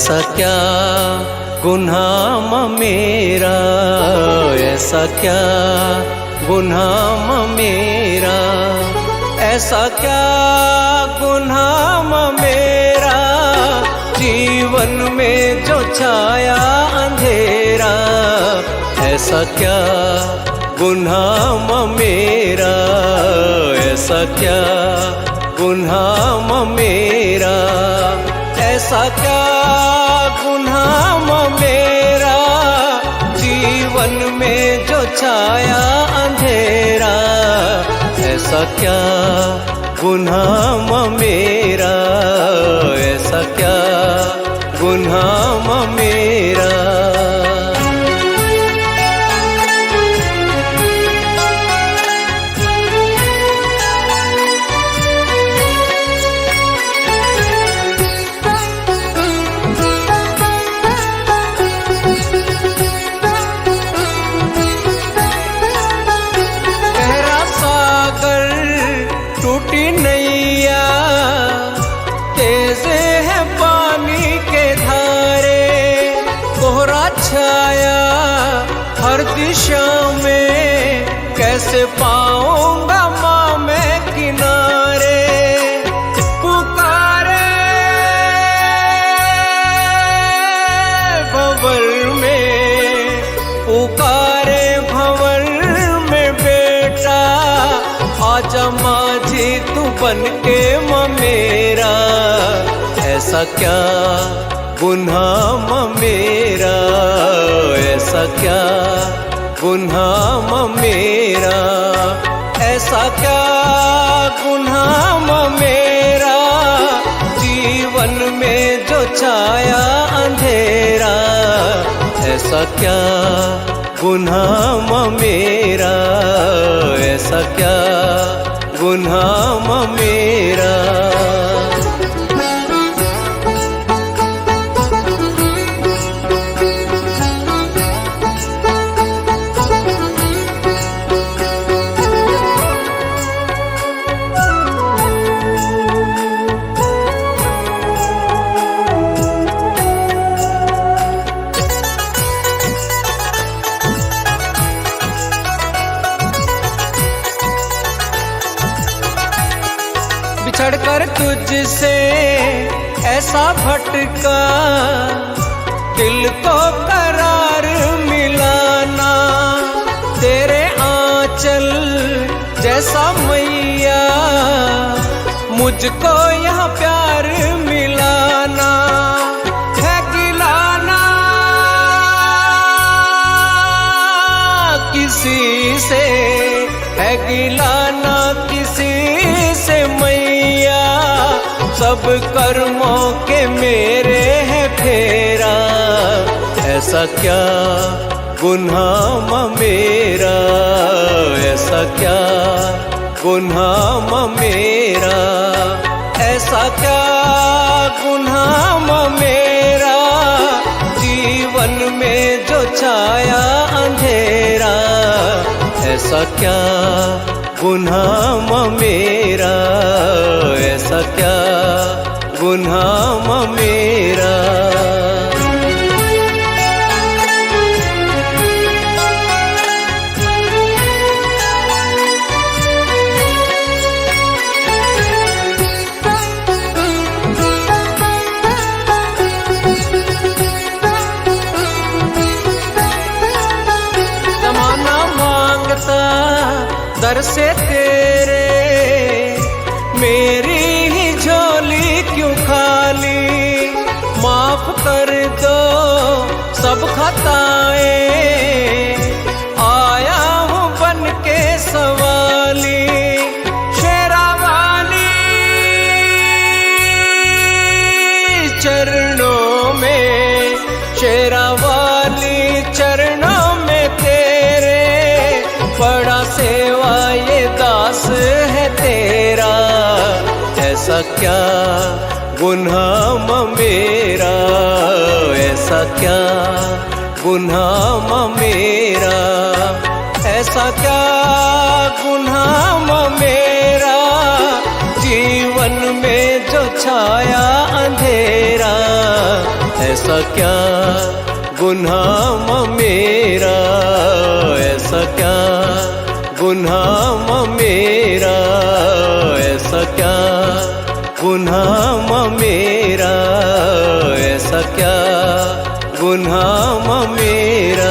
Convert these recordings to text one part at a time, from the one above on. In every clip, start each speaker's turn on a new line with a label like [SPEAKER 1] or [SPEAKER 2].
[SPEAKER 1] ऐसा क्या गुनाह मेरा, ऐसा क्या गुनाह मेरा, ऐसा क्या गुनाह मेरा, जीवन में जो छाया अंधेरा। ऐसा क्या गुनाह मेरा, ऐसा क्या गुनाह मेरा, ऐसा क्या गुनाह मेरा, जीवन में जो छाया अंधेरा। ऐसा क्या गुनाह मेरा, ऐसा क्या गुनाह मेरा। टूटी नैया तेज है पानी के धारे, कोहरा छाया हर दिशा में, कैसे पाऊंगा माँ मैं किनारे। पुकारे भंवर में, पुकारे भंवर में बेटा, आजा माझी तू बन के मेरा। ऐसा क्या गुनाह मेरा, ऐसा क्या गुनाह मेरा, ऐसा क्या गुनाह मेरा, जीवन में जो छाया अंधेरा। ऐसा क्या गुनाह मेरा, ऐसा क्या गुनाह मेरा। बिछड़कर तुझसे ऐसा भटका, दिल को करार मिलाना, तेरे आंचल जैसा मैया, मुझको यहाँ प्यार मिलाना। है गिलाना किसी से, है गिलाना किसी से मैया, सब कर्मों के मेरे है फेरा। ऐसा क्या गुनाह मेरा, ऐसा क्या गुनाह मेरा, ऐसा क्या गुनाह मेरा, जीवन में जो छाया अंधेरा। ऐसा क्या गुनाह मेरा, ऐसा क्या गुनाह मेरा। जमाना मांगता दर से तेरे, मेरी ही झोली क्यों खाली, माफ कर दो सब खताएं, आया हूँ बन के सवाली। शेरावाली चरणों में, शेरावाली चरणों में तेरे, बड़ा सेवा ये दास है तेरा। ऐसा क्या गुनाह मेरा, ऐसा क्या गुनाह मेरा, ऐसा क्या गुनाह मेरा, जीवन में जो छाया अंधेरा। ऐसा क्या गुनाह मेरा, ऐसा क्या गुनाह मेरा, ऐसा क्या गुनाह मेरा, ऐसा क्या गुनाह मेरा।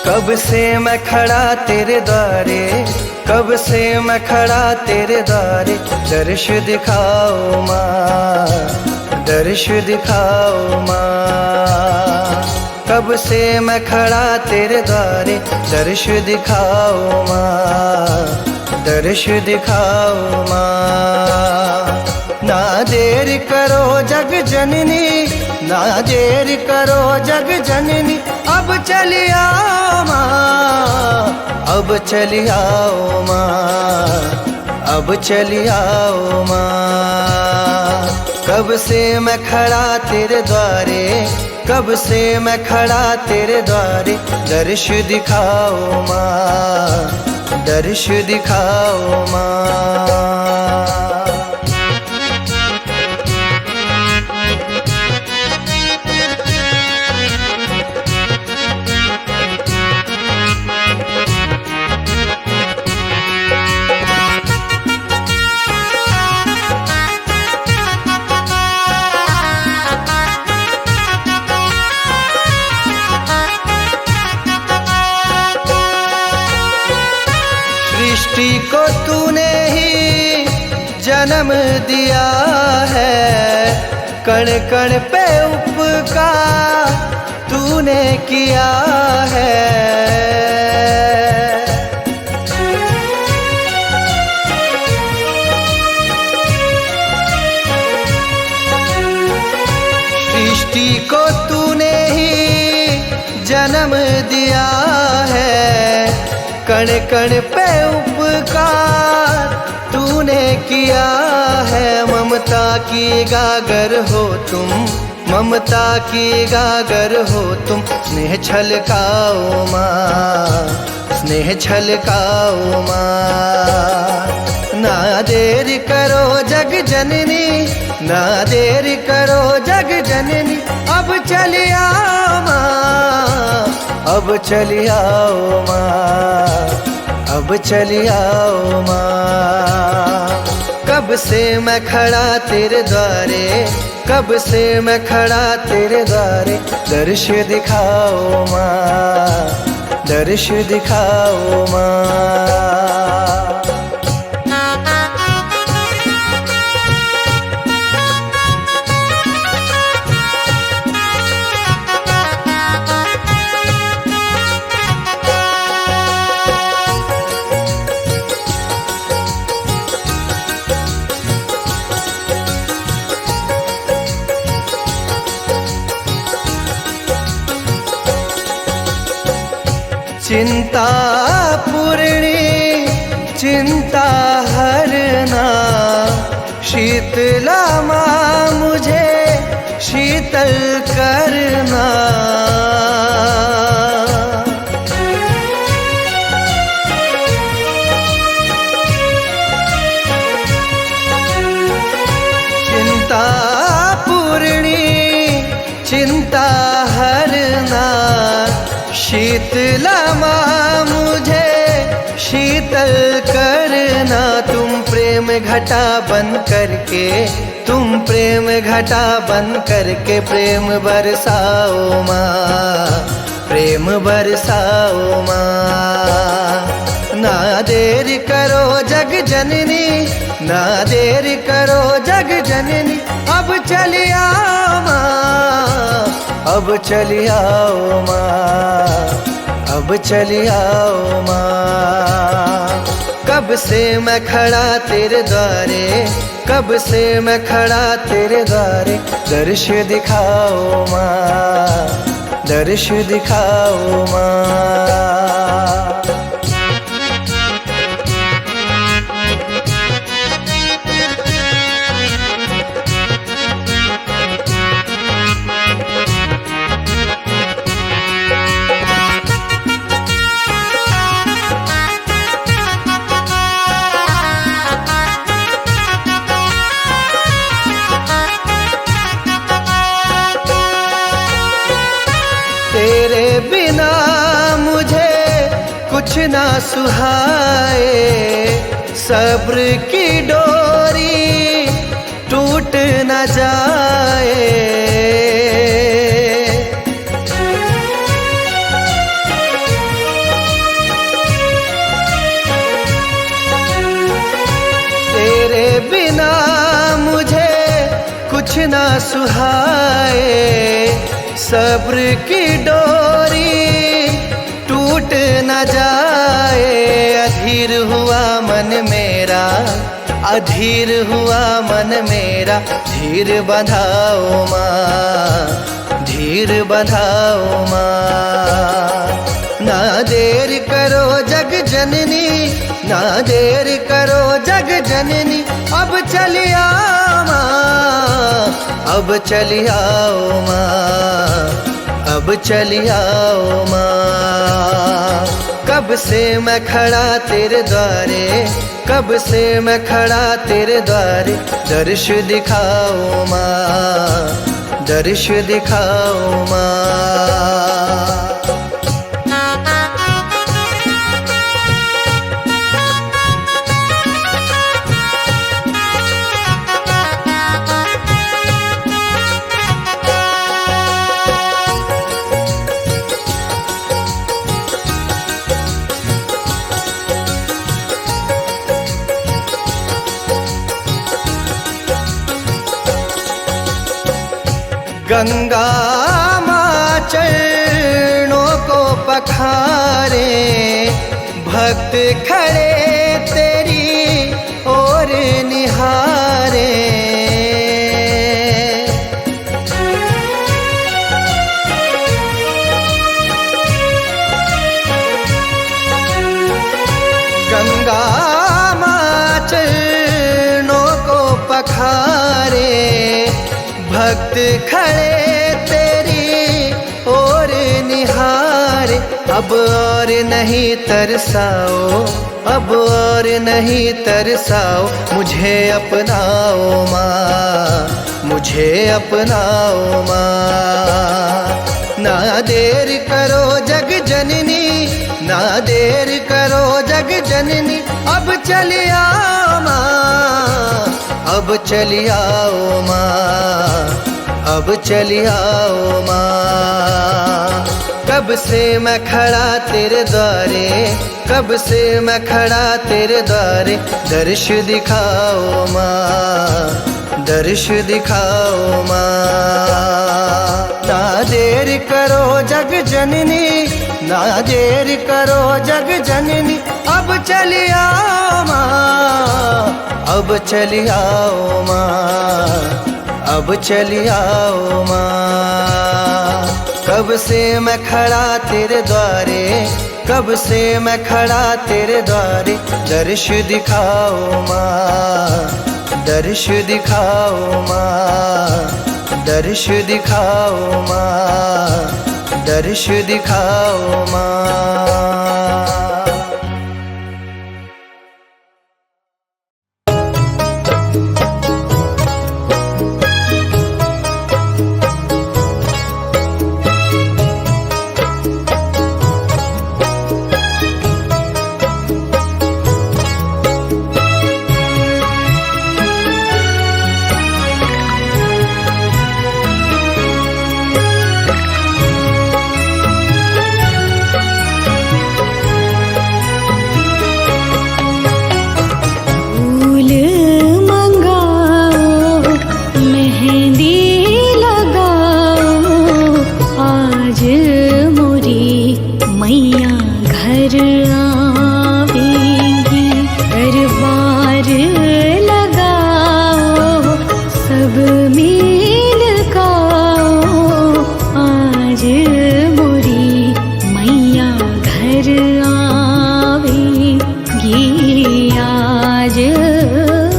[SPEAKER 2] कब से मैं खड़ा तेरे द्वारे, कब से मैं खड़ा तेरे द्वारे, दर्श दिखाओ माँ, दर्श दिखाओ माँ। कब से मैं खड़ा तेरे द्वारे, दर्श दिखाओ माँ, दर्श दिखाओ माँ। ना देर करो जग जननी, ना देर करो जग जननी, अब चली आओ माँ, अब चली आओ माँ, अब चली आओ माँ। कब से मैं खड़ा तेरे द्वारे, कब से मैं खड़ा तेरे द्वारे, दर्श दिखाओ माँ, दर्श दिखाओ माँ। सृष्टि को तूने ही जन्म दिया है, कण कण पे उपकार तूने किया है। सृष्टि को तूने ही जन्म दिया है, कण कण पे उपकार तूने किया है। ममता की गागर हो तुम, ममता की गागर हो तुम, स्नेह छलकाओ माँ, स्नेह छलकाओ माँ। ना देर करो जग जननी, ना देर करो जग जननी, अब चली आओ माँ, अब चली आओ माँ, अब चली आओ माँ। कब से मैं खड़ा तेरे द्वारे, कब से मैं खड़ा तेरे द्वारे, दर्श दिखाओ माँ, दर्श दिखाओ माँ। चिंता पूर्णी चिंता हरना, शीतला माँ मुझे शीतल करना। चिंता पूर्णी चिंता हरना, शीतला माँ मुझे शीतल करना। तुम प्रेम घटा बन करके, तुम प्रेम घटा बन करके, प्रेम बरसाओ माँ, प्रेम बरसाओ माँ। ना देर करो जग जननी, ना देर करो जग जननी, अब चली आओ माँ, अब चली आओ माँ, अब चली आओ माँ। कब से मैं खड़ा तेरे द्वारे, कब से मैं खड़ा तेरे द्वारे। दर्श दिखाओ माँ, दर्श दिखाओ माँ। तेरे बिना मुझे कुछ ना सुहाए, सब्र की डोरी टूट न जाए। तेरे बिना मुझे कुछ ना सुहाए, सब्र की डोरी टूट न जाए। अधीर हुआ मन मेरा, अधीर हुआ मन मेरा। धीर बंधाओ माँ, धीर बंधाओ माँ। ना देर करो जग जननी, ना देर करो जग जननी। अब चलिया माँ, अब चली आओ माँ, अब चली आओ माँ। कब से मैं खड़ा तेरे द्वारे, कब से मैं खड़ा तेरे द्वारे। दर्श दिखाओ माँ, दर्श दिखाओ माँ। गंगा माँ चरणों को पखारे, भक्त खड़े तेरी ओर निहारे। गंगा माँ चरणों को पखारे, भक्त खड़े तेरी ओर निहारे। अब और नहीं तरसाओ, अब और नहीं तरसाओ। मुझे अपनाओ माँ, मुझे अपनाओ माँ। ना देर करो जग जननी, ना देर करो जग जननी। अब चली आओ माँ, अब चली आओ माँ, अब चली आओ माँ। कब से मैं खड़ा तेरे द्वारे, कब से मैं खड़ा तेरे द्वारे। दर्श दिखाओ माँ, दर्श दिखाओ माँ। ना देर करो जग जननी, ना देर करो जग जननी। अब चली आओ माँ, अब चली आओ माँ, अब चली आओ माँ। कब से मैं खड़ा तेरे द्वारे, कब से मैं खड़ा तेरे द्वारे। दर्श दिखाओ माँ, दर्श दिखाओ माँ, दर्श दिखाओ माँ, दर्श दिखाओ माँ।
[SPEAKER 3] मोरी मैया घर आवेंगी, आज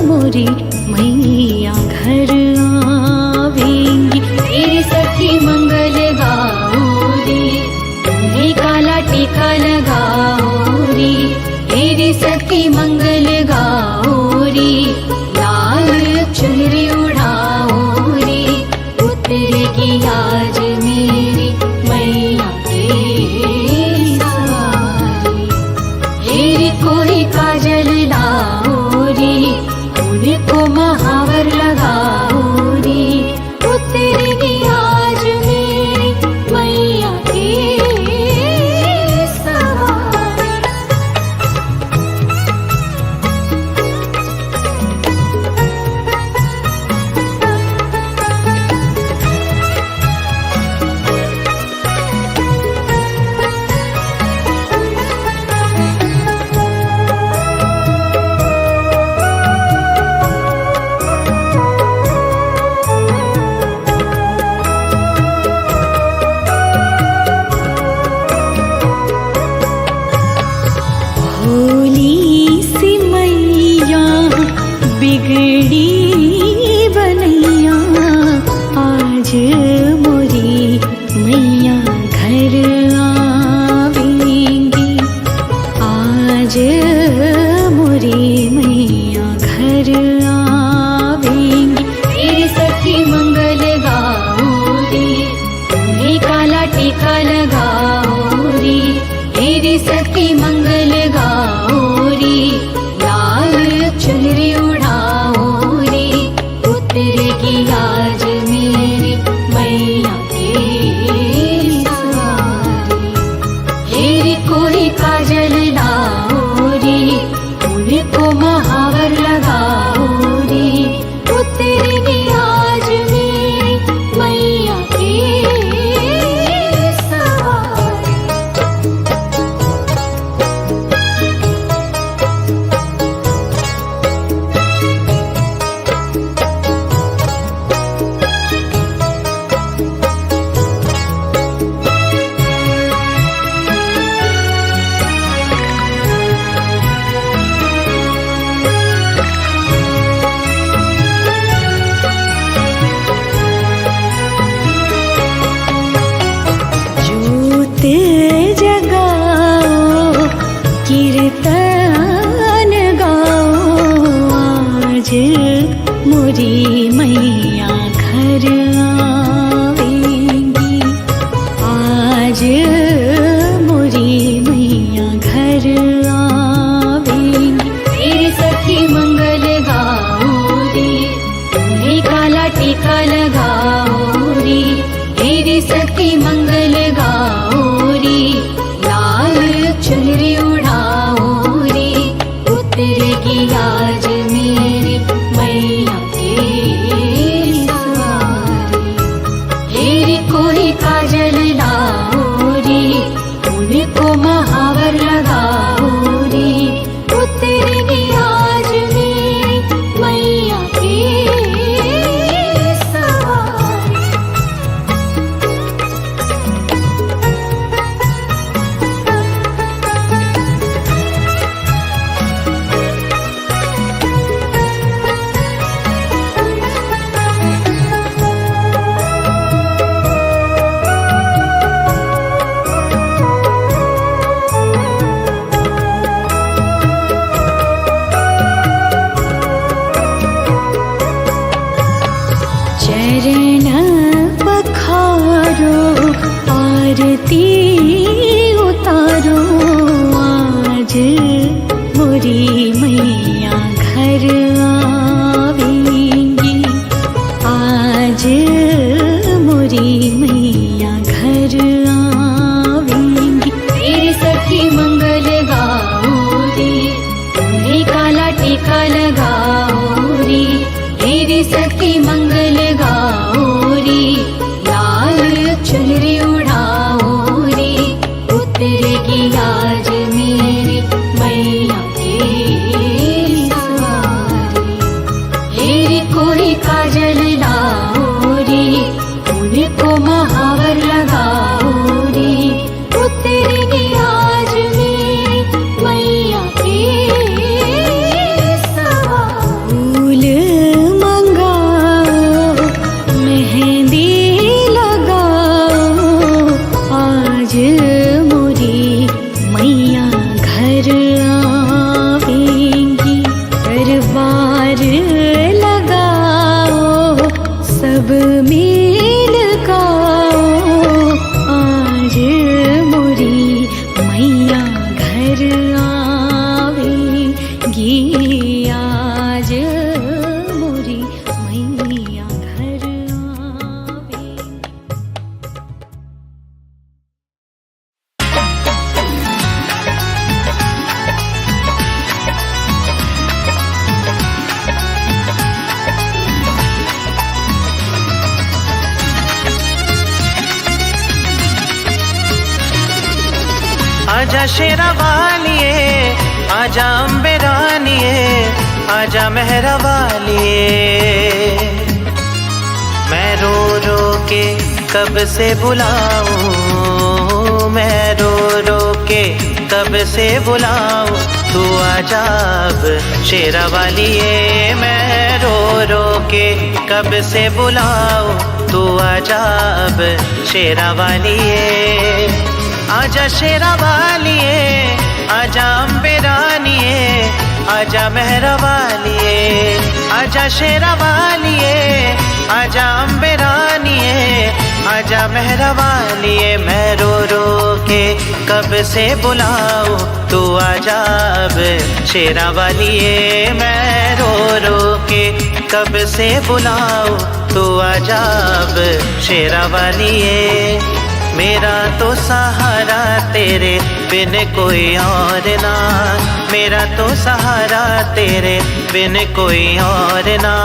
[SPEAKER 3] मोरी मैया घर आवेंगी। तेरी सखी मंगल गाऊरी, तुम्हें काला टीका लगाऊरी। तेरी सखी मंगल गाऊरी, लाल चुनरी उड़ाऊरी। उतरेगी आज मेरी मैया की सवारी। हेरी कोई काजल लाऊरी, उनको महावर लगाऊरी। उतरेगी आज मेरी मैया की सवारी। भोली सी मैया बिगड़ी बनैया, आज मोरी मैया घर आवेंगी। आज मोरी मैया घर आवेंगी। तेरी सखी मंगल गाऊरी, तुम्हें काला टीका लगाऊरी। तेरी सखी मंगल गाऊरी, लाल चुनरी उड़ाऊरी। उतरेगी आज मेरी मैया की सवारी। हेरी कोई काजल लाऊरी, उनको महावर लगाऊरी। उतरेगी आज मेरी मैया की सवारी। ज्योत जगाओ, कीर्तन गाओ। आज मोरी मैया घर आवेंगी। आज मोरी मैया घर आवेंगी। तेरी सखी मंगल गाऊरी, तुम्हें काला टीका लगाऊरी। तेरी सखी मंगल गाऊरी, लाल चुनरी उड़ाऊरी। उतरेगी आज मेरी मैया की सवारी। हेरी कोई काजल लाऊरी, उनको महावर लगाऊरी। उतरेगी आज मेरी मैया की सवारी। चरण पखारो, आरती उतारो। आज मोरी मैया घर आवेंगी। आज मोरी मैया घर आवेंगी। तेरी सखी मंगल गाऊरी, तुम्हें काला टीका लगाऊरी। तेरी सखी मंगल गाऊरी, लाल चुनरी उड़ाऊरी। मोरी मैया घर आवेगी, आज मोरी मैया घर आवेगी।
[SPEAKER 4] आजा शेरा वालिए, आजा अम्बे रानिए, आजा मेहरा वालिए। मैं रो रो के कब से बुलाऊं, मैं रो रो के कब से बुलाऊं, तू आजा अब शेरा वालिए। मैं रो रो के कब से बुलाऊं, तू आजा अब शेरा वालिए। आजा शेरा वालिए, आजा अम्बे रानिए, आजा मेहरा वालिए। आजा शेरा वालिए, आजा अम्बे रानिए, आजा मेहरा वालिए। मैं रो रो के कब से बुलाऊं, तू आजा अब शेरा वालिए। मैं रो रो के कब से बुलाऊं, तू आजा अब शेरा वालिए। मेरा तो सहारा तेरे बिन कोई और ना, मेरा तो सहारा तेरे बिन कोई और ना।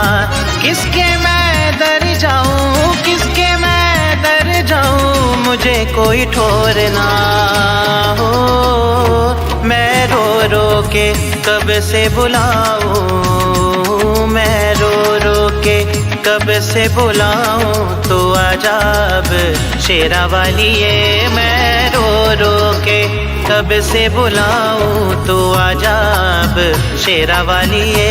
[SPEAKER 4] किसके मैं दर जाऊं, किसके मैं दर जाऊं, मुझे कोई ठोर ना हो। मैं रो रो के कब से बुलाऊं, मैं रो रो के कब से बुलाऊं, तो आजा अब शेरा वालिए। मैं रो रो के कब से बुलाऊं, तो आजा अब शेरा वालिए।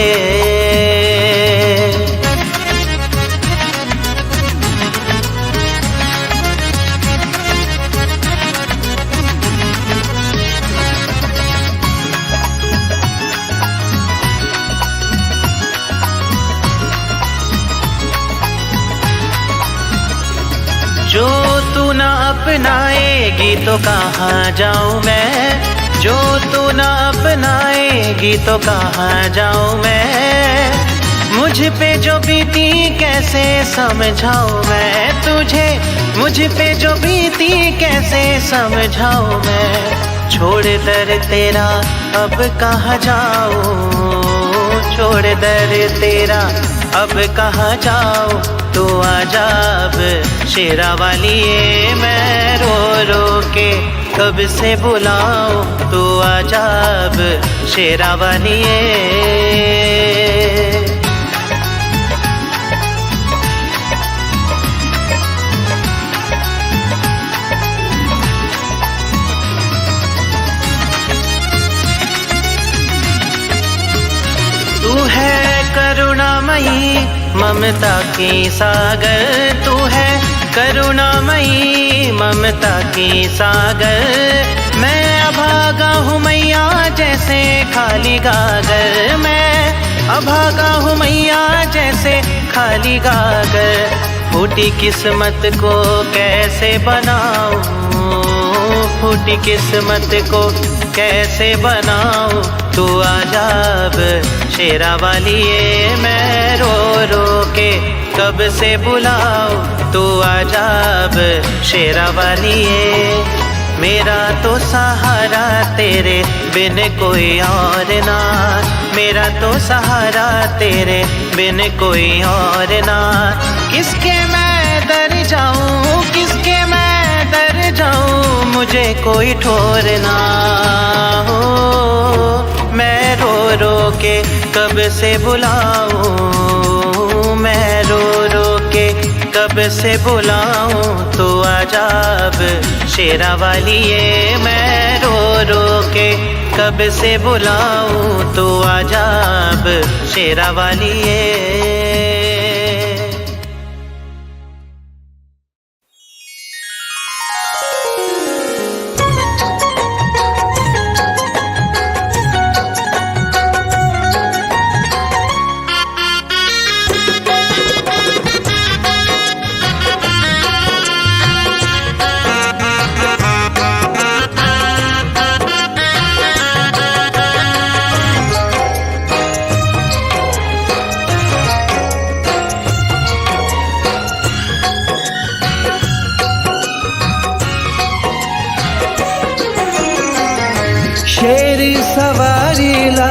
[SPEAKER 4] जो तू ना अपनाएगी तो कहाँ जाऊँ मैं, जो तू ना अपनाएगी तो कहाँ जाऊँ मैं। मुझ पे जो बीती कैसे समझाऊँ मैं तुझे, मुझ पे जो बीती कैसे समझाऊँ मैं। छोड़ दर तेरा अब कहाँ जाऊँ, छोड़ दर तेरा अब कहाँ जाऊँ, तू आजा अब शेरा वालिए। मैं रो रो के कब से बुलाऊं, तू आजा अब शेरा वालिए। तू है करुणामयी ममता की सागर, तू है करुणामयी ममता की सागर। मैं अभागा हूँ मैया जैसे खाली गागर, मैं अभागा हूँ मैया जैसे खाली गागर। फूटी किस्मत को कैसे बनाऊं, फूटी किस्मत को कैसे बनाऊं, तू आजा अब शेरा वालिए। मैं रो रो के कब से बुलाऊं, तू आजा अब शेरा वालिए। मेरा तो सहारा तेरे बिन कोई और ना, मेरा तो सहारा तेरे बिन कोई और ना। किसके मैं दर जाऊं, किसके मैं दर जाऊं, मुझे कोई ठोर ना हो। मैं रो रो के कब से बुलाऊं, मैं रो रो के कब से बुलाऊं, तो आजा अब शेरा वालिए। मैं रो रो के कब से बुलाऊं, तो आजा अब शेरा वालिए।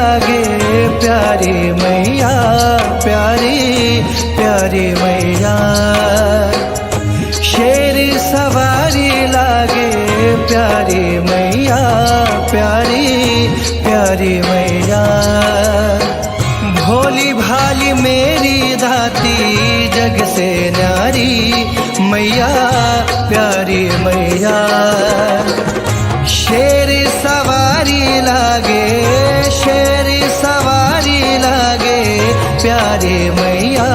[SPEAKER 2] लागे प्यारी मैया, प्यारी प्यारी मैया। शेर सवारी लागे प्यारी मैया, प्यारी प्यारी मैया। भोली भाली मेरी दाती जग से न्यारी मैया, प्यारी मैया। शेर सवारी लागे, शेर सवारी लागे प्यारी मैया,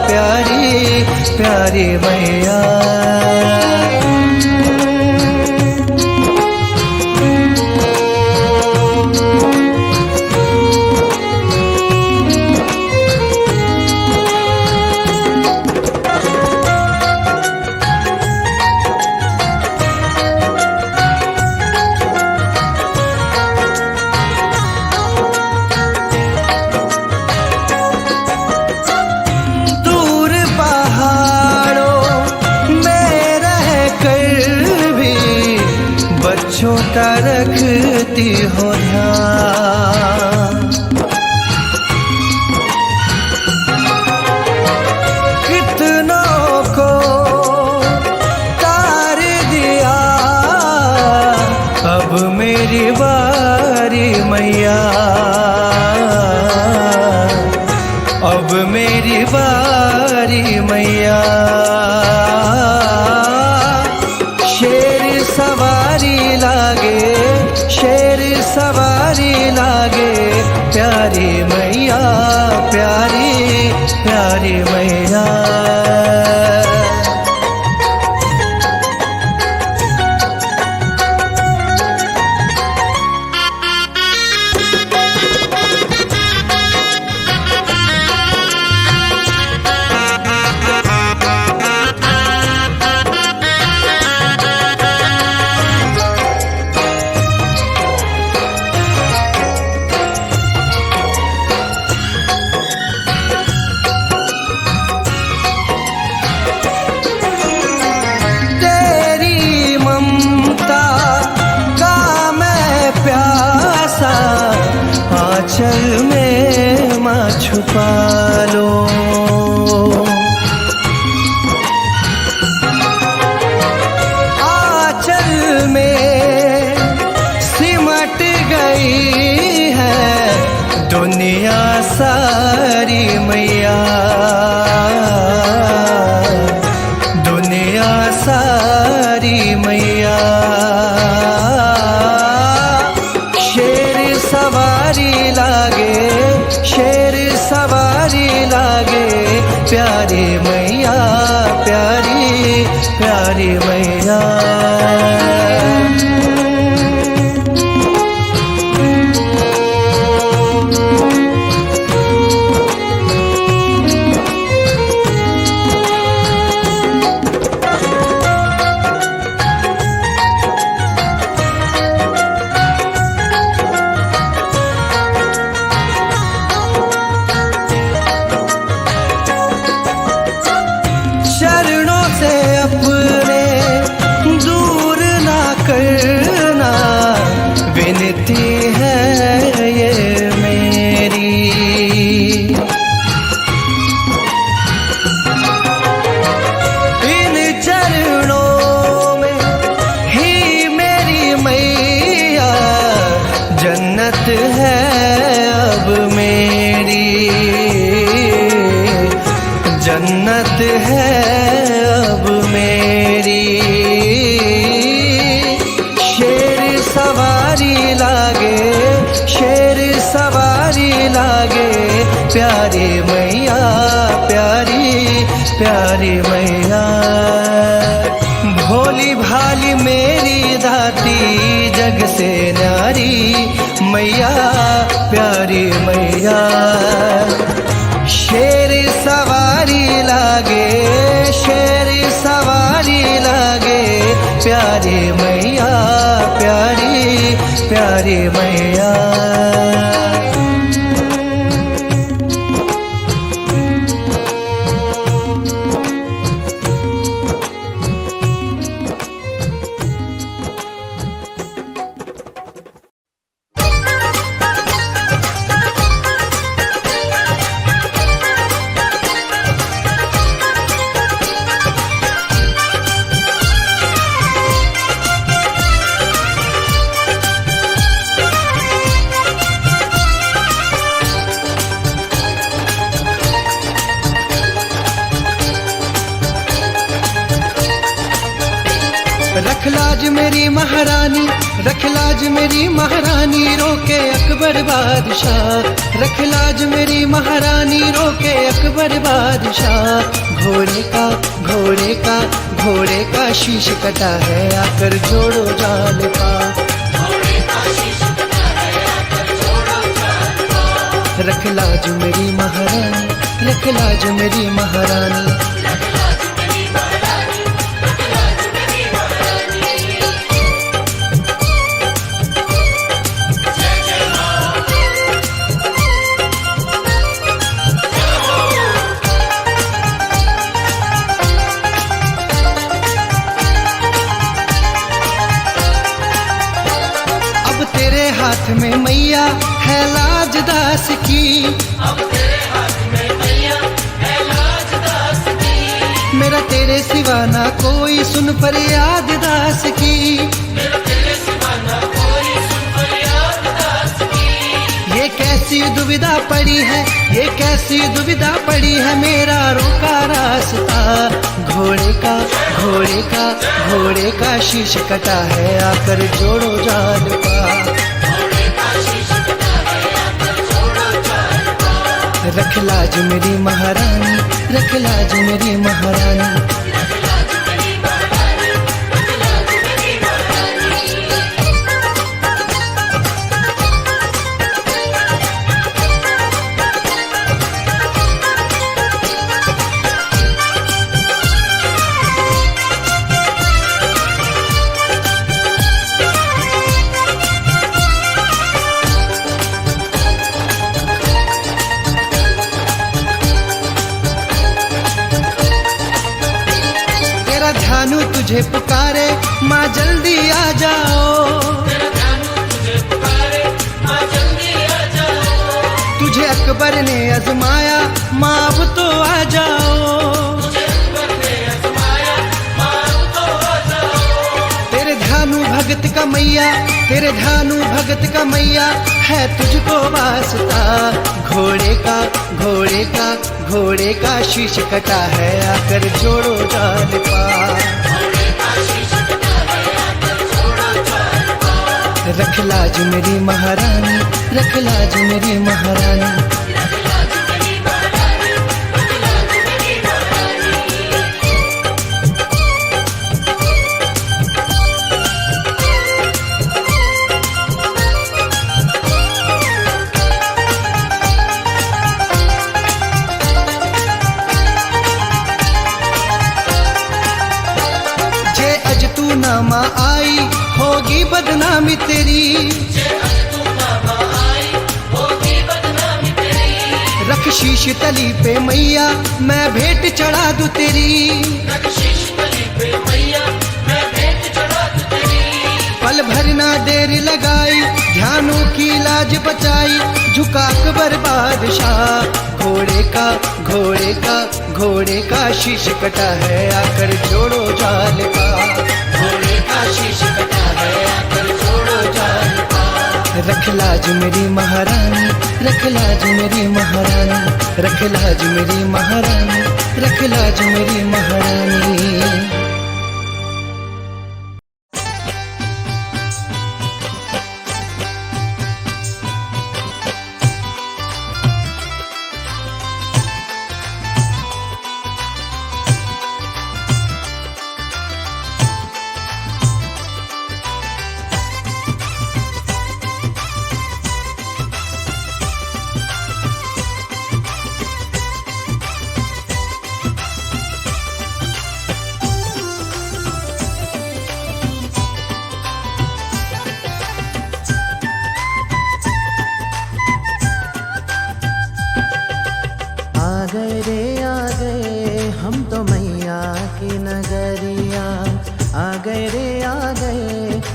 [SPEAKER 2] प्यारी प्यारी मैया। छोटा रखती हो ध्यान, कितनों को तार दिया, अब मेरी बारी मैया, अब मेरी बारी मैया। शेर सवारी लागे, शेर सवारी लागे प्यारी मैया, प्यारी प्यारी मैया। आंचल में माँ छुपा लो, आंचल में सिमट गई है दुनिया सारी मैया, दुनिया सारी मैया। लागे शेर सवारी लागे प्यारी मैया, प्यारी प्यारी मैया। विनती है ये मेरी, इन चरणों में ही मेरी मैया जन्नत है अब मेरी, जन्नत है अब मेरी। लागे शेर सवारी लागे प्यारी मैया, प्यारी प्यारी मैया। भोली भाली मेरी दाती जग से न्यारी मैया, प्यारी मैया। शेर सवारी लागे, शेर सवारी लागे प्यारी मैया, प्यारी प्यारी मैया। महारानी, रख लाज मेरी महारानी, रोके अकबर बादशाह। रख लाज मेरी महारानी, रोके अकबर बादशाह। घोड़े का घोड़े का घोड़े का शीश कटा है, आकर जोड़ो जान का। रख लाज मेरी महारानी, रख लाज मेरी महारानी। हाथ में मैया है लाज दास की, अब तेरे हाथ में मैया है लाज दास की। मेरा तेरे सिवा ना कोई सुन फरियाद दास की, मेरा तेरे सिवा ना कोई सुन फरियाद दास की। ये कैसी दुविधा पड़ी है, ये कैसी दुविधा पड़ी है, मेरा रोका रास्ता। घोड़े का घोड़े का घोड़े का शीश कटा है, आकर जोड़ो जान का। रख लाज मेरी महारानी, रख लाज मेरी महारानी। ध्यानु तुझे पुकारे माँ जल्दी आ जाओ, तेरा ध्यानु तुझे पुकारे माँ जल्दी आ जाओ। तुझे अकबर ने आजमाया माँ अब तो आ जाओ, तुझे अकबर ने आजमाया माँ अब तो आ जाओ। तेरे ध्यानु भगत का मैया, तेरे ध्यानु भगत का मैया है तुझको वास्ता। घोड़े का घोड़े का घोड़े का शीश कटा है, आकर जोड़ो जान का। रख लाज मेरी महारानी, रख लाज मेरी महारानी। नामा आई होगी बदनामी तेरी, होगी बदनामी तेरी। रख शीश तली पे मैया मैं भेंट चढ़ा दूं तेरी, रख शीश तली पे मैया मैं भेंट चढ़ा दूं तेरी। पल भर ना देर लगाई ध्यानों की लाज बचाई, झुका अकबर बादशाह। घोड़े का घोड़े का घोड़े का शीश कटा है, आकर जोड़ो जान का। घोड़े का शीश कटा है, आकर जोड़ो जान का। रख लाज मेरी महारानी, रख लाज मेरी महारानी। रख लाज मेरी महारानी, रख लाज मेरी महारानी।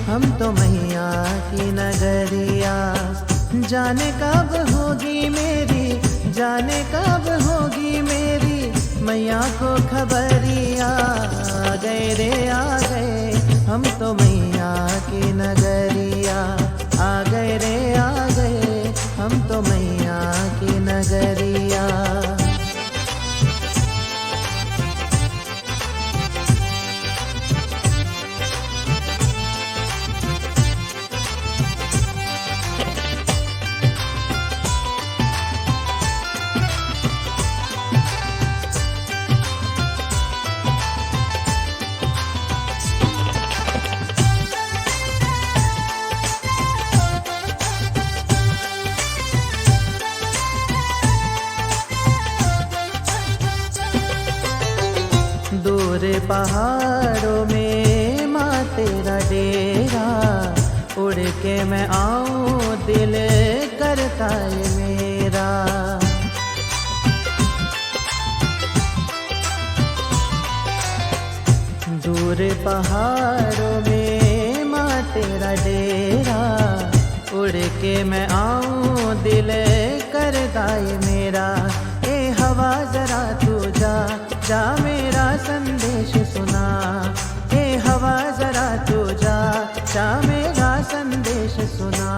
[SPEAKER 4] हम तो मैया की नगरिया। जाने कब होगी मेरी, जाने कब होगी मेरी मैया को खबरिया। आ गए रे आ गए हम तो मैया की नगरिया। आ गए रे आ गए हम तो मैया की नगरिया। पहाड़ों में माँ तेरा डेरा, उड़ के मैं आऊं दिल करता है मेरा। दूर पहाड़ों में माँ तेरा डेरा, उड़ के मैं आऊं दिल करता है मेरा। ए हवा जरा तू जा, जा मेरा संदेश सुना। ए हवा जरा तू जा, जा मेरा संदेश सुना।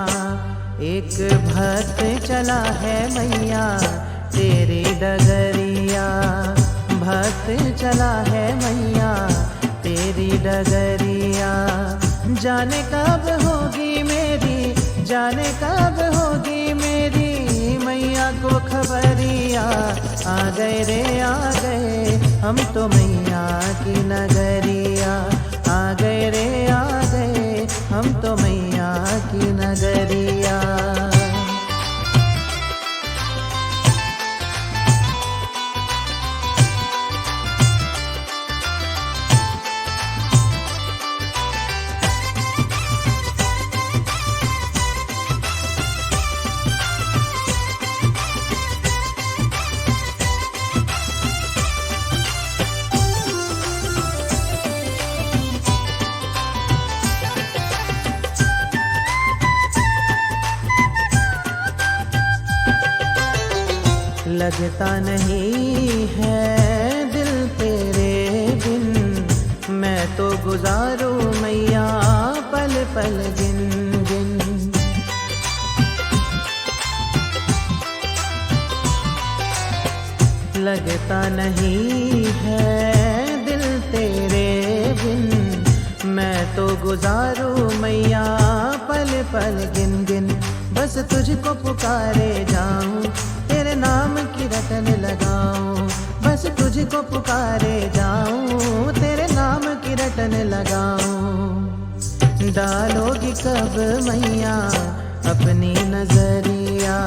[SPEAKER 4] एक भक्त चला है मैया तेरी डगरिया, भक्त चला है मैया तेरी डगरिया। जाने कब होगी मेरी, जाने कब होगी मेरी मैया को खबरिया। आ गए रे आ गए हम तो मैया की नगरिया, आ गए रे आ गए हम तो मैया की नगरिया। लगता नहीं है दिल तेरे बिन, मैं तो गुजारूं मैया पल पल गिन गिन। लगता नहीं है दिल तेरे बिन, मैं तो गुजारूं मैया पल पल गिन गिन। बस तुझको पुकारे जाऊं तेरे नाम की रटन लगाऊं, बस तुझको पुकारे जाऊं तेरे नाम की रटन लगाऊं। डालोगी कब मैया अपनी नजरिया,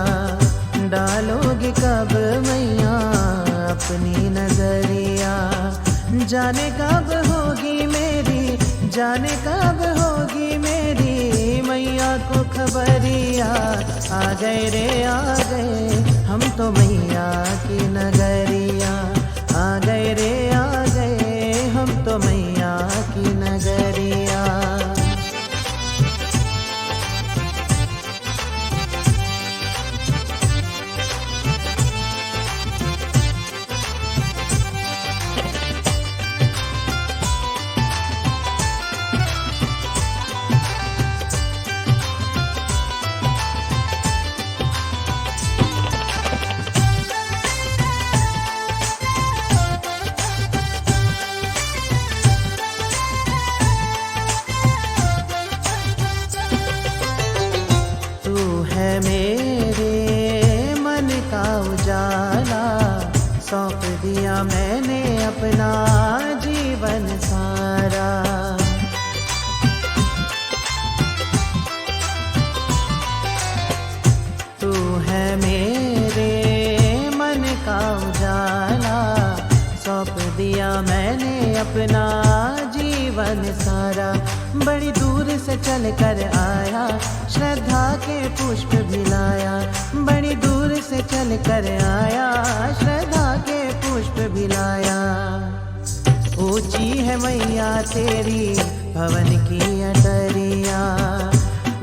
[SPEAKER 4] डालोगी कब मैया अपनी नजरिया। जाने कब होगी मेरी, जाने कब होगी मेरी मैया को खबरिया। आ गए रे आ गए हम तो मैया की नगरिया, आ गए रे आ गए हम तो मैया की नगरिया। मेरे मन का उजाला, सौंप दिया मैंने अपना जीवन सारा। तू है मेरे मन का उजाला, सौंप दिया मैंने अपना जीवन सारा। बड़ी दूर से चल कर आया, श्रद्धा के पुष्प भी लाया। बड़ी दूर से चल कर आया, श्रद्धा के पुष्प भी लाया। ऊंची है मैया तेरी भवन की अटरिया,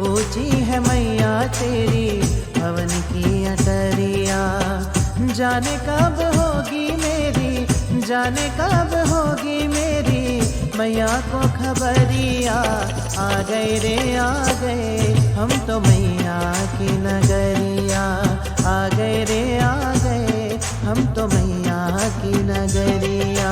[SPEAKER 4] ऊंची है मैया तेरी भवन की अटरिया। जाने कब होगी मेरी, जाने कब होगी मेरी मैया को खबरिया। आ गए रे आ गए हम तो मैया की नगरिया, आ गए रे आ गए हम तो मैया की नगरिया।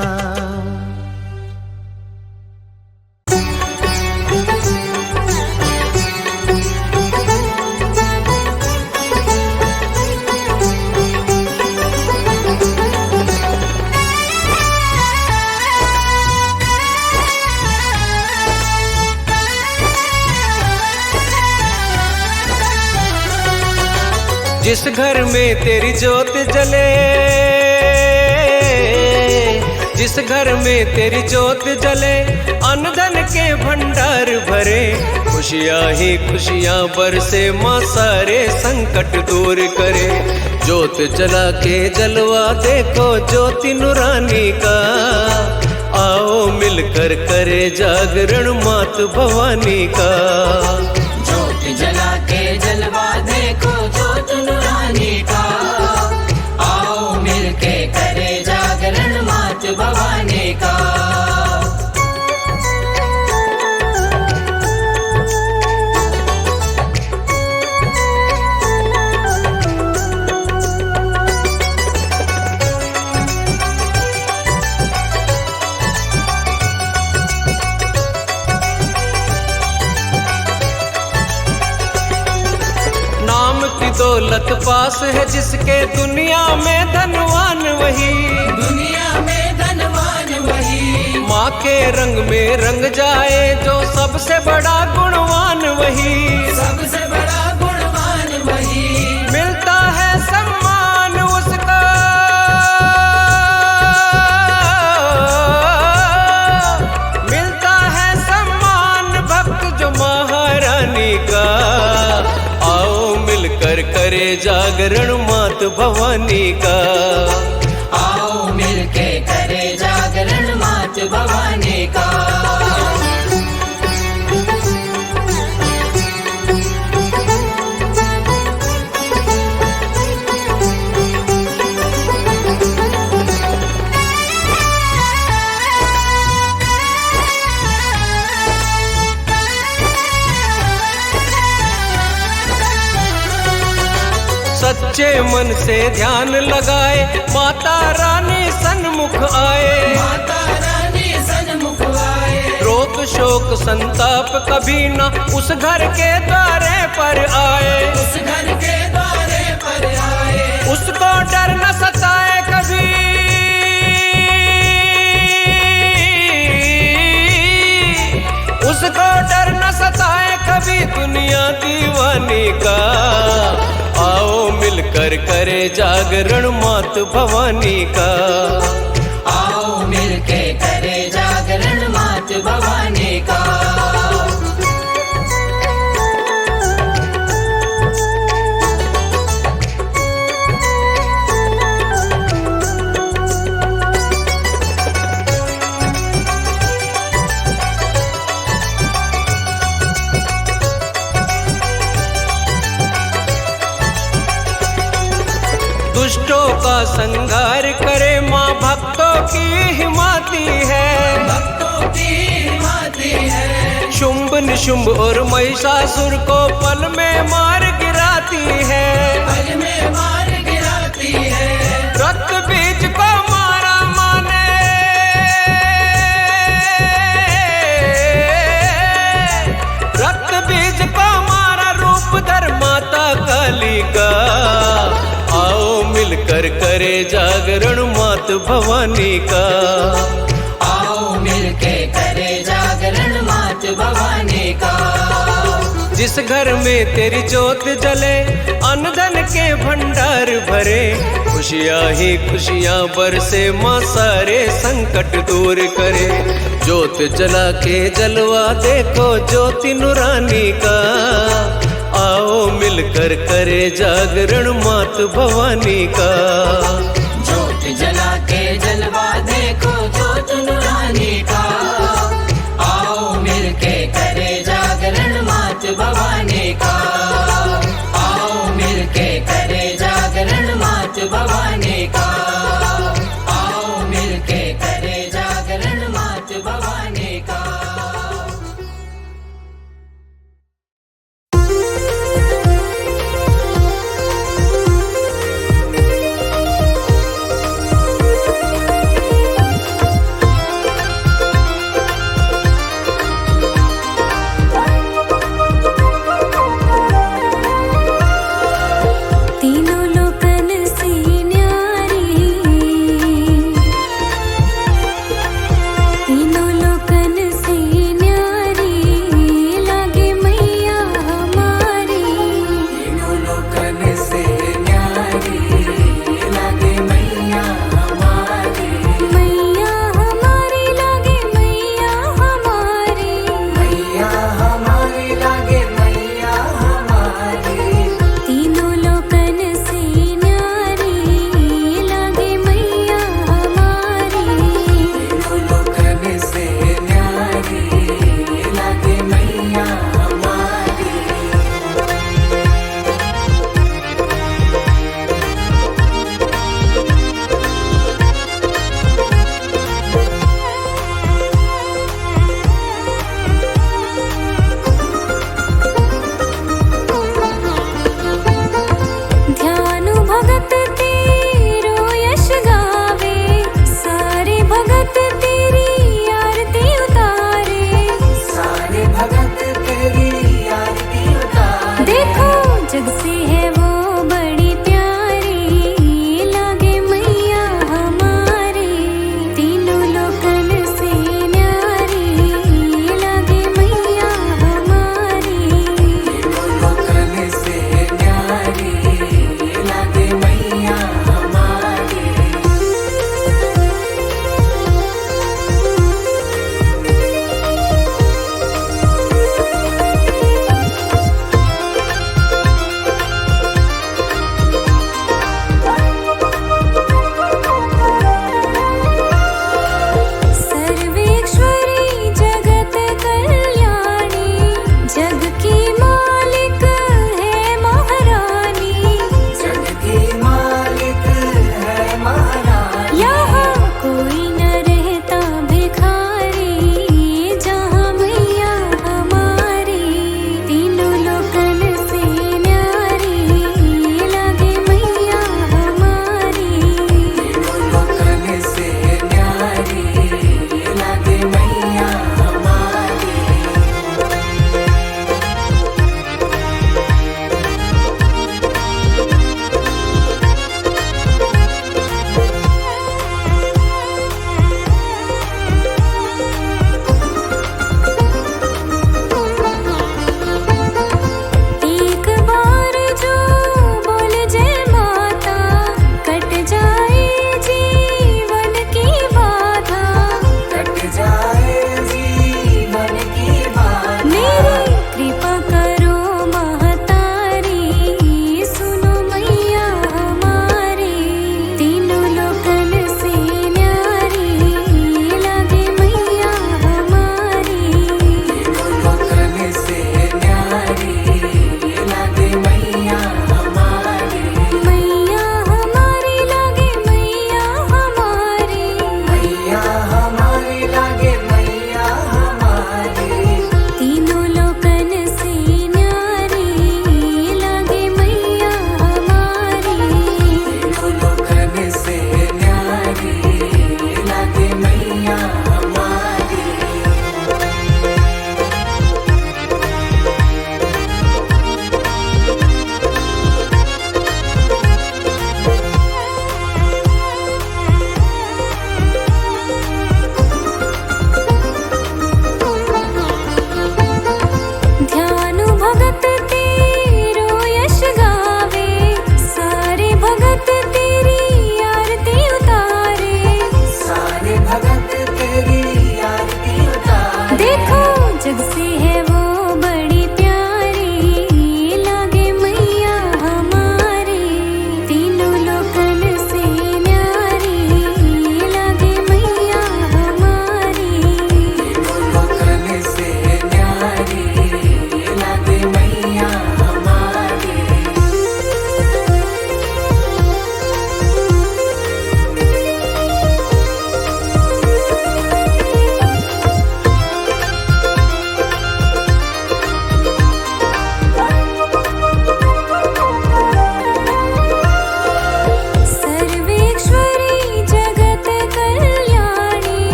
[SPEAKER 1] जिस घर में तेरी जोत जले, जिस घर में तेरी ज्योत जले अन्न धन के भंडार भरे, खुशियाँ ही खुशियाँ बरसे माँ सारे संकट दूर करे। ज्योत जला के जलवा देखो ज्योति नूरानी का, आओ मिलकर करे जागरण मात भवानी का।
[SPEAKER 5] ज्योत जला के जलवा देखो ज्योत नूरानी का, आओ मिलके करे जागरण मात भवानी का।
[SPEAKER 1] दौलत पास है जिसके दुनिया में धनवान वही,
[SPEAKER 5] दुनिया में धनवान वही।
[SPEAKER 1] माँ के रंग में रंग जाए जो सबसे बड़ा गुणवान वही,
[SPEAKER 5] सबसे बड़ा गुणवान वही।
[SPEAKER 1] मिलता है सम्मान उसका, मिलता है सम्मान भक्त जो महारानी का। मिलकर करे जागरण मात भवानी का,
[SPEAKER 5] आओ मिलके करे जागरण मात भवानी का।
[SPEAKER 1] सच्चे मन से ध्यान लगाए माता रानी सन्मुख आए,
[SPEAKER 5] माता रानी सन्मुख आए।
[SPEAKER 1] रोग शोक संताप कभी न उस घर के द्वारे पर आए,
[SPEAKER 5] उस घर के द्वारे पर आए।
[SPEAKER 1] उसको डर न सताए कभी, उसको डर न सताए कभी दुनिया दीवानी का। आओ मिलकर करे जागरण मात भवानी का,
[SPEAKER 5] आओ मिलके करे जागरण मात भवानी का।
[SPEAKER 1] दुष्टों का संहार करे माँ भक्तों की हिमाती है,
[SPEAKER 5] भक्तों की हिमाती है।
[SPEAKER 1] शुंभ निशुंभ और महिषासुर को पल में मार गिराती है,
[SPEAKER 5] पल में मार गिराती है।
[SPEAKER 1] रक्त बीज को मारा माने, रक्त बीज को मारा रूप धर माता काली का। आओ मिलकर करे जागरण मात भवानी का,
[SPEAKER 5] आओ मिलके करे जागरण मात भवानी का।
[SPEAKER 1] जिस घर में तेरी ज्योत जले अन्न धन के भंडार भरे, खुशियाँ ही खुशियाँ बरसे माँ सारे संकट दूर करे। ज्योत जला के जलवा देखो ज्योति नूरानी का, आओ मिलकर करे जागरण मात भवानी का।
[SPEAKER 5] ज्योत जला के जलवा देखो ज्योत नूरानी का, आओ मिलके करे जागरण मात भवानी का। आओ मिलके करे जागरण मात भवानी का, आओ मिलके करे जागरण मात भवानी का।
[SPEAKER 3] सबसे है वो बड़ी प्यारी, लागे मैया हमारी, तीनों लोकन से न्यारी, लागे मैया हमारी, तीनों लोकन से न्यारी, लागे मैया हमारी।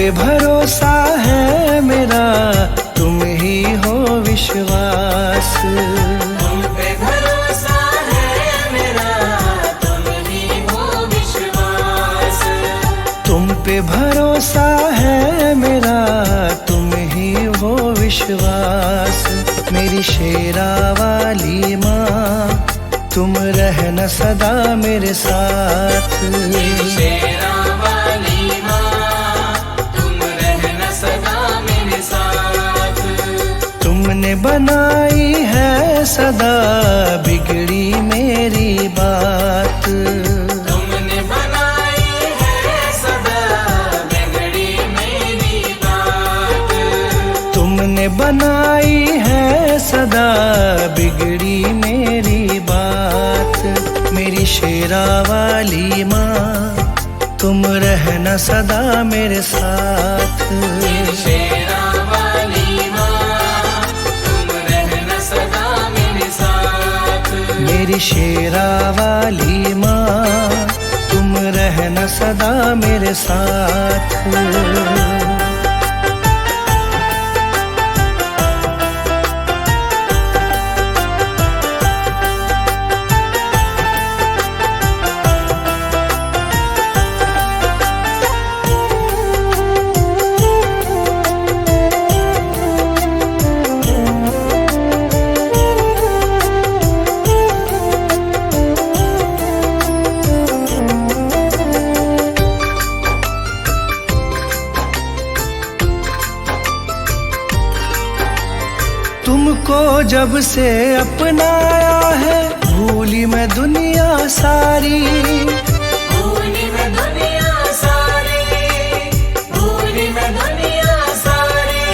[SPEAKER 2] पे भरोसा है मेरा, तुम ही हो विश्वास।
[SPEAKER 5] तुम पे भरोसा है मेरा, तुम ही हो विश्वास।
[SPEAKER 2] तुम पे भरोसा है मेरा, तुम ही हो विश्वास। मेरी शेरा वाली माँ, तुम रहना सदा मेरे साथ।
[SPEAKER 5] शेरा वाली माँ, तुम रहना सदा मेरे साथ।
[SPEAKER 2] तुमने बनाई है सदा बिगड़ी मेरी बात।
[SPEAKER 5] तुमने बनाई है सदा बिगड़ी मेरी बात।
[SPEAKER 2] तुमने बनाई है सदा बिगड़ी मेरी बात। मेरी शेरा वाली माँ, तुम रहना सदा मेरे साथ।
[SPEAKER 5] शेरा वाली माँ, तुम रहना सदा मेरे साथ।
[SPEAKER 2] मेरी शेरा वाली माँ, तुम रहना सदा मेरे साथ। तुमको जब से अपनाया है, भूली मैं दुनिया सारी।
[SPEAKER 5] भूली मैं दुनिया सारी, भूली मैं दुनिया सारी।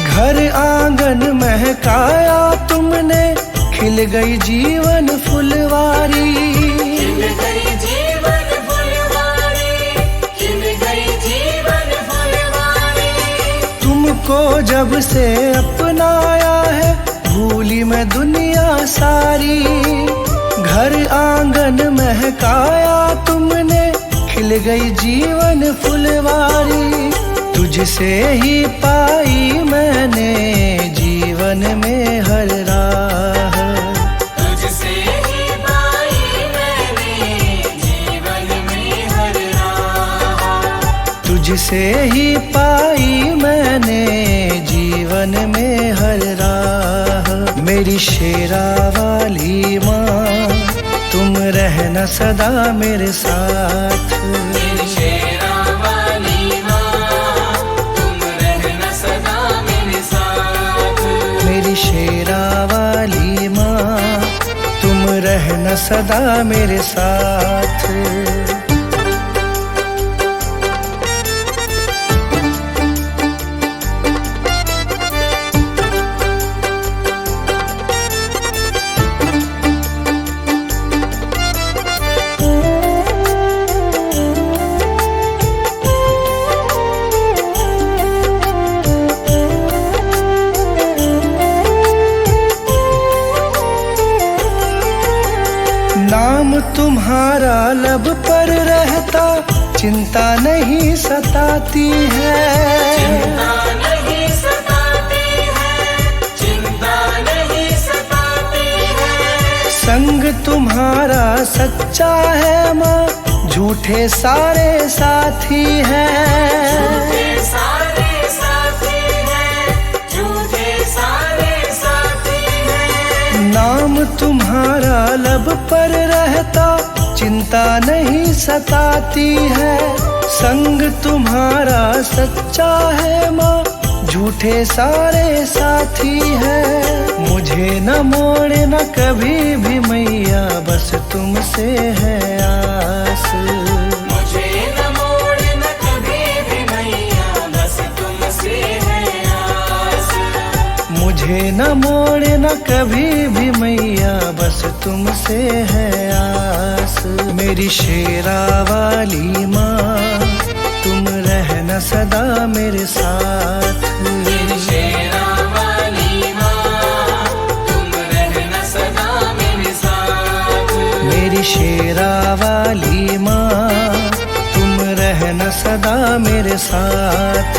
[SPEAKER 2] घर आंगन महकाया तुमने, खिल गई जीवन फुलवारी।
[SPEAKER 5] खिल गई जीवन फुलवारी, खिल गई जीवन फुलवारी।
[SPEAKER 2] तुमको जब से अपनाया है, भूली मैं दुनिया सारी। घर आंगन महकाया तुमने, खिल गई जीवन फुलवारी। तुझसे ही पाई मैंने जीवन में हर राह।
[SPEAKER 5] तुझसे ही पाई मैंने जीवन में हर राह।
[SPEAKER 2] तुझसे ही पाई मैंने जीवन में हर राह। मेरी शेरा वाली माँ, तुम रहना सदा मेरे साथ।
[SPEAKER 5] मेरी शेरा वाली माँ, तुम रहना सदा मेरे साथ।
[SPEAKER 2] मेरी शेरा वाली माँ, तुम रहना सदा मेरे साथ। नाम तुम्हारा लब पर रहता, चिंता नहीं सताती है।
[SPEAKER 5] चिंता नहीं सताती है, चिंता नहीं सताती है।
[SPEAKER 2] संग तुम्हारा सच्चा है माँ, झूठे सारे साथी हैं।
[SPEAKER 5] झूठे सारे साथी हैं, झूठे सारे साथी हैं।
[SPEAKER 2] नाम तुम्हारा लब पर रहता, चिंता नहीं सताती है। संग तुम्हारा सच्चा है माँ, झूठे सारे साथी हैं। मुझे न मोड़ना कभी भी मैया, बस तुमसे है आस।
[SPEAKER 5] मुझे न मोड़ना कभी भी मैया, बस तुमसे है आस।
[SPEAKER 2] मुझे न मोड़ना कभी भी मैया, बस तुमसे है आस। मेरी शेरा वाली माँ, तुम रहना सदा मेरे साथ।
[SPEAKER 5] मेरी शेरा वाली माँ, तुम रहना सदा मेरे साथ।
[SPEAKER 2] मेरी शेरा वाली माँ, तुम रहना सदा सदा मेरे साथ।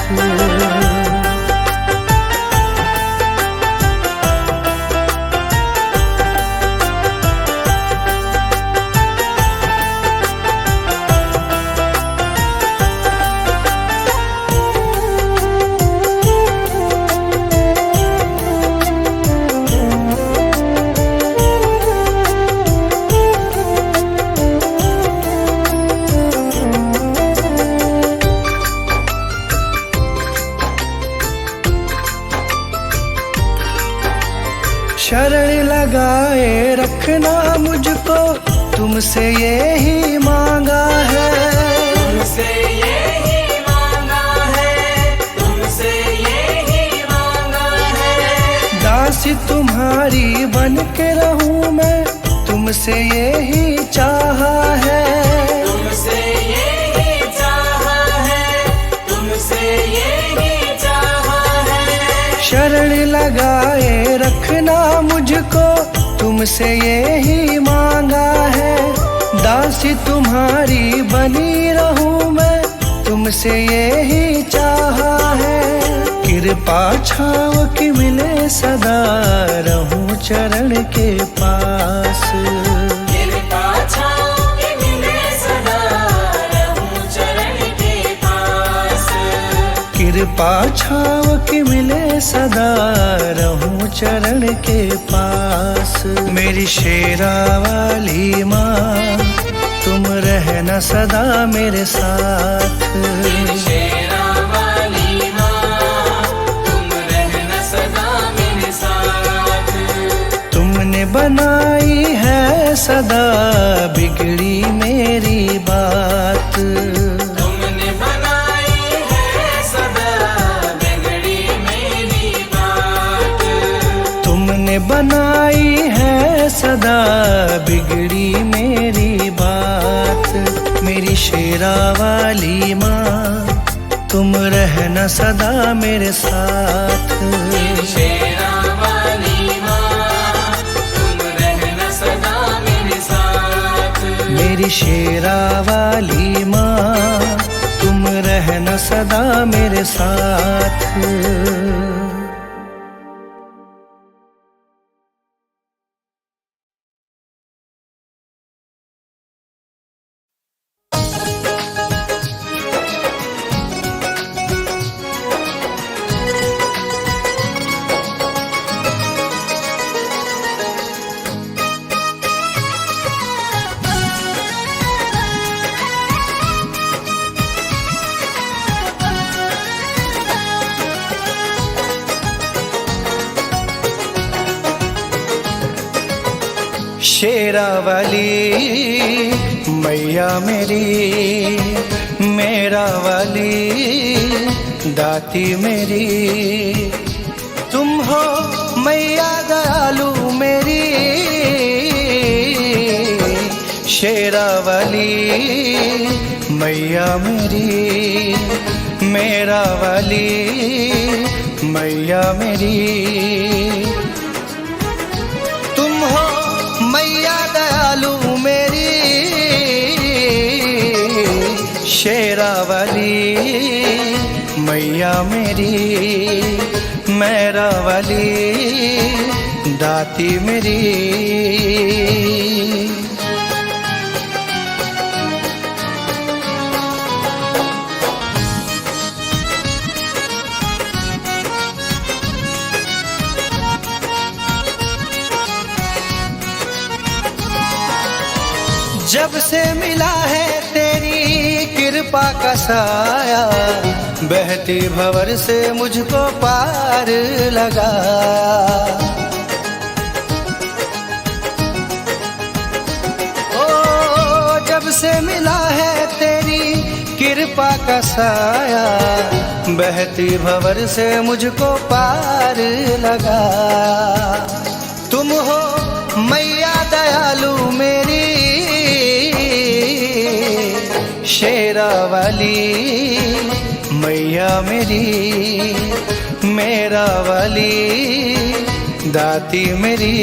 [SPEAKER 2] शरण लगाए रखना मुझको, तुमसे यही मांगा है।
[SPEAKER 5] तुमसे यही मांगा है, तुमसे यही मांगा है।
[SPEAKER 2] दासी तुम्हारी बन के रहूं मैं, तुमसे यही चाहा है।
[SPEAKER 5] तुमसे यही चाहा है, तुमसे यही चाहा है।
[SPEAKER 2] शरण लगाए रखना मुझको, तुमसे यही मांगा है। दासी तुम्हारी बनी रहूं मैं, तुमसे यही चाहा है। कृपा छाव की मिले सदा, रहूं चरण के पास।
[SPEAKER 5] कृपा छाँव के मिले सदा, रहूं चरण के पास।
[SPEAKER 2] कृपा छाव की मिले सदा, रहूं चरण के पास। मेरी शेरा वाली माँ, तुम रहना सदा मेरे साथ।
[SPEAKER 5] शेरा वाली माँ, तुम रहना सदा मेरे साथ।
[SPEAKER 2] तुमने बनाई है सदा बिगड़ी मेरी बात।
[SPEAKER 5] तुमने बनाई है सदा बिगड़ी मेरी बात।
[SPEAKER 2] तुमने बनाई है सदा बिगड़ी मेरी बात। मेरी शेरा वाली माँ, तुम रहना सदा मेरे साथ।
[SPEAKER 5] शेरा वाली माँ, तुम रहना सदा मेरे साथ।
[SPEAKER 2] मेरी शेरा वाली माँ, तुम रहना सदा मेरे साथ। शेरा वाली मैया मेरी, मेरा वाली दाती मेरी। तुम हो मैया दयालु मेरी, शेरा वाली मैया मेरी, मेरा वाली मैया मेरी। तुम हो मैया दयालु मेरी, शेरा वाली मैया मेरी, मेरा वाली दाती मेरी। जब से मिला है तेरी कृपा का साया, बहती भंवर से मुझको पार लगाया। ओ जब से मिला है तेरी कृपा का साया, बहती भंवर से मुझको पार लगाया। तुम हो मैया दयालु मेरी, शेरा वाली मैया मेरी, मेरा वाली दाती मेरी।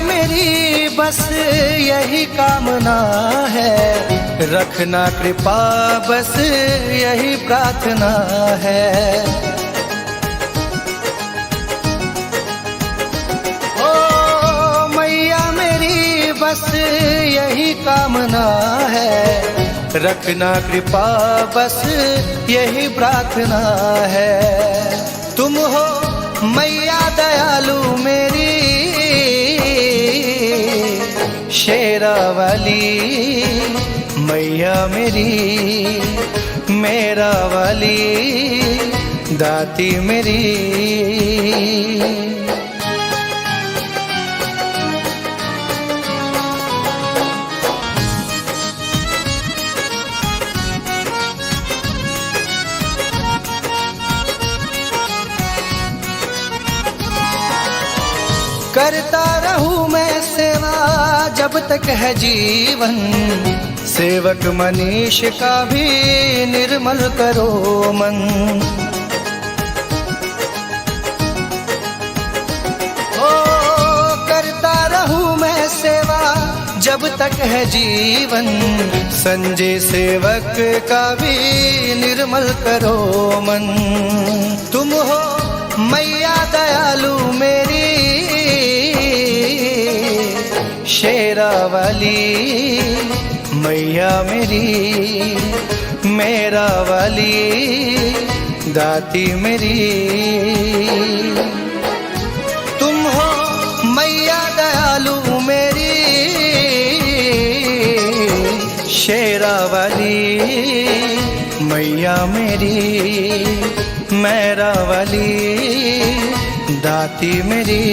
[SPEAKER 2] मेरी बस यही कामना है, रखना कृपा बस यही प्रार्थना है। ओ मैया मेरी बस यही कामना है, रखना कृपा बस यही प्रार्थना है। तुम हो मैया दयालु मेरी, शेरा वाली मैया मेरी, मेरा वाली दाती मेरी। करता रहूं मैं सेवा जब तक है जीवन, सेवक मनीष का भी निर्मल करो मन। ओ करता रहूं मैं सेवा जब तक है जीवन, संजय सेवक का भी निर्मल करो मन। तुम हो मैया दयालु मेरी, शेरा वाली मैया मेरी, मेरा वाली दाती मेरी। तुम हो मैया दयालु मेरी, शेरा वाली मैया मेरी, मेरा वाली दाती मेरी।